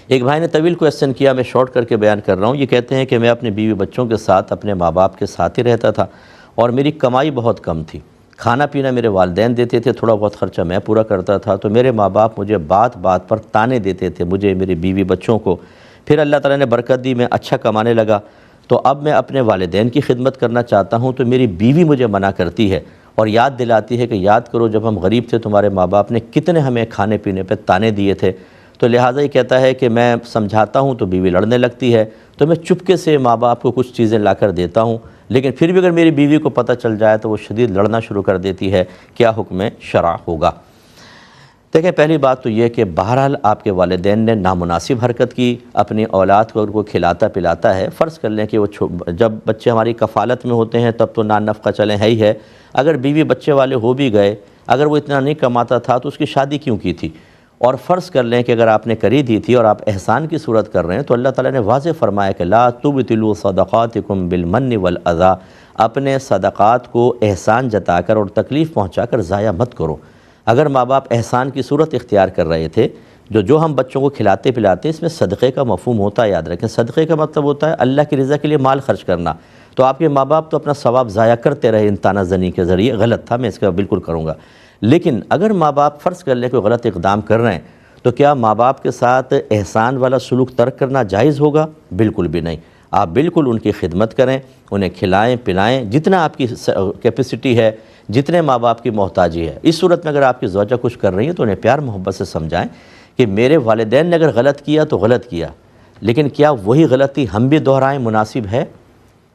ایک بھائی نے طویل کویسچن کیا، میں شارٹ کر کے بیان کر رہا ہوں۔ یہ کہتے ہیں کہ میں اپنے بیوی بچوں کے ساتھ اپنے ماں باپ کے ساتھ ہی رہتا تھا اور میری کمائی بہت کم تھی، کھانا پینا میرے والدین دیتے تھے، تھوڑا بہت خرچہ میں پورا کرتا تھا، تو میرے ماں باپ مجھے بات بات پر تانے دیتے تھے، مجھے، میری بیوی بچوں کو۔ پھر اللہ تعالیٰ نے برکت دی، میں اچھا کمانے لگا، تو اب میں اپنے والدین کی خدمت کرنا چاہتا ہوں، تو میری بیوی مجھے منع کرتی ہے اور یاد دلاتی ہے کہ یاد کرو جب ہم غریب تھے تمہارے ماں باپ نے کتنے ہمیں کھانے پینے پہ تانے دیے تھے۔ تو لہٰذا یہ کہتا ہے کہ میں سمجھاتا ہوں تو بیوی لڑنے لگتی ہے، تو میں چپکے سے ماں باپ کو کچھ چیزیں لا کر دیتا ہوں، لیکن پھر بھی اگر میری بیوی کو پتہ چل جائے تو وہ شدید لڑنا شروع کر دیتی ہے۔ کیا حکم شرع ہوگا؟ دیکھیں، پہلی بات تو یہ کہ بہرحال آپ کے والدین نے نامناسب حرکت کی، اپنی اولاد کو ان کو کھلاتا پلاتا ہے۔ فرض کر لیں کہ وہ جب بچے ہماری کفالت میں ہوتے ہیں تب تو نان نفقہ چلیں ہے ہی ہے، اگر بیوی بچے والے ہو بھی گئے، اگر وہ اتنا نہیں کماتا تھا تو اس کی شادی کیوں کی تھی؟ اور فرض کر لیں کہ اگر آپ نے کری دی تھی اور آپ احسان کی صورت کر رہے ہیں تو اللہ تعالیٰ نے واضح فرمایا کہ لا تبطلوا صدقاتکم بالمن والاذی، اپنے صدقات کو احسان جتا کر اور تکلیف پہنچا کر ضائع مت کرو۔ اگر ماں باپ احسان کی صورت اختیار کر رہے تھے، جو ہم بچوں کو کھلاتے پلاتے، اس میں صدقے کا مفہوم ہوتا ہے، یاد رکھیں، صدقے کا مطلب ہوتا ہے اللہ کی رضا کے لیے مال خرچ کرنا۔ تو آپ کے ماں باپ تو اپنا ثواب ضائع کرتے رہے ان تانہ زنی کے ذریعے، غلط تھا، میں اس کا بالکل کروں گا۔ لیکن اگر ماں باپ فرض کر لیں کوئی غلط اقدام کر رہے ہیں تو کیا ماں باپ کے ساتھ احسان والا سلوک ترک کرنا جائز ہوگا؟ بالکل بھی نہیں۔ آپ بالکل ان کی خدمت کریں، انہیں کھلائیں پلائیں، جتنا آپ کی کیپیسٹی ہے، جتنے ماں باپ کی محتاجی ہے۔ اس صورت میں اگر آپ کی زوجہ کچھ کر رہی ہیں تو انہیں پیار محبت سے سمجھائیں کہ میرے والدین نے اگر غلط کیا تو غلط کیا، لیکن کیا وہی غلطی ہم بھی دہرائیں مناسب ہے؟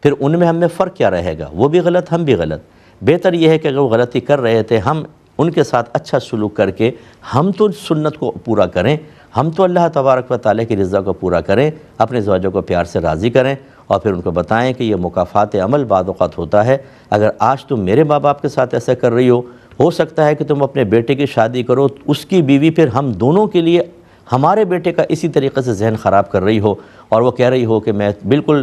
پھر ان میں ہم میں فرق کیا رہے گا؟ وہ بھی غلط، ہم بھی غلط۔ بہتر یہ ہے کہ اگر وہ غلطی کر رہے تھے، ہم ان کے ساتھ اچھا سلوک کر کے ہم تو سنت کو پورا کریں، ہم تو اللہ تبارک و تعالیٰ کی رضا کو پورا کریں، اپنے زوجوں کو پیار سے راضی کریں، اور پھر ان کو بتائیں کہ یہ مکافات عمل بعض اوقات ہوتا ہے۔ اگر آج تم میرے ماں باپ کے ساتھ ایسا کر رہی ہو سکتا ہے کہ تم اپنے بیٹے کی شادی کرو، اس کی بیوی پھر ہم دونوں کے لیے ہمارے بیٹے کا اسی طریقے سے ذہن خراب کر رہی ہو، اور وہ کہہ رہی ہو کہ میں بالکل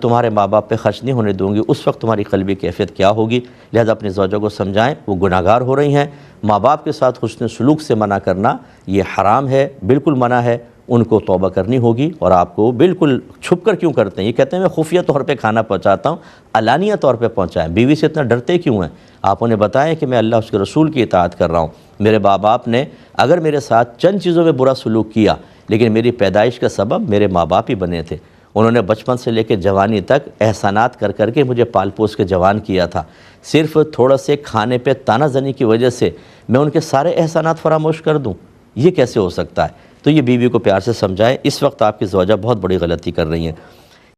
تمہارے ماں باپ پہ خرچ نہیں ہونے دوں گی، اس وقت تمہاری قلبی کیفیت کیا ہوگی؟ لہذا اپنے زوجوں کو سمجھائیں، وہ گناہگار ہو رہی ہیں، ماں باپ کے ساتھ حسن سلوک سے منع کرنا یہ حرام ہے، بالکل منع ہے، ان کو توبہ کرنی ہوگی۔ اور آپ کو بالکل چھپ کر کیوں کرتے ہیں؟ یہ کہتے ہیں میں خفیہ طور پہ کھانا پہنچاتا ہوں، علانیہ طور پہ پہنچائیں۔ بیوی سے اتنا ڈرتے کیوں ہیں؟ آپ انہیں بتائیں کہ میں اللہ اس کے رسول کی اطاعت کر رہا ہوں، میرے ماں باپ نے اگر میرے ساتھ چند چیزوں میں برا سلوک کیا، لیکن میری پیدائش کا سبب میرے ماں باپ ہی بنے تھے، انہوں نے بچپن سے لے کے جوانی تک احسانات کر کر کے مجھے پال پوس کے جوان کیا تھا، صرف تھوڑا سے کھانے پہ تانہ زنی کی وجہ سے میں ان کے سارے احسانات فراموش کر دوں؟ یہ کیسے ہو سکتا ہے؟ تو یہ بیوی کو پیار سے سمجھائیں، اس وقت آپ کی زوجہ بہت بڑی غلطی کر رہی ہیں۔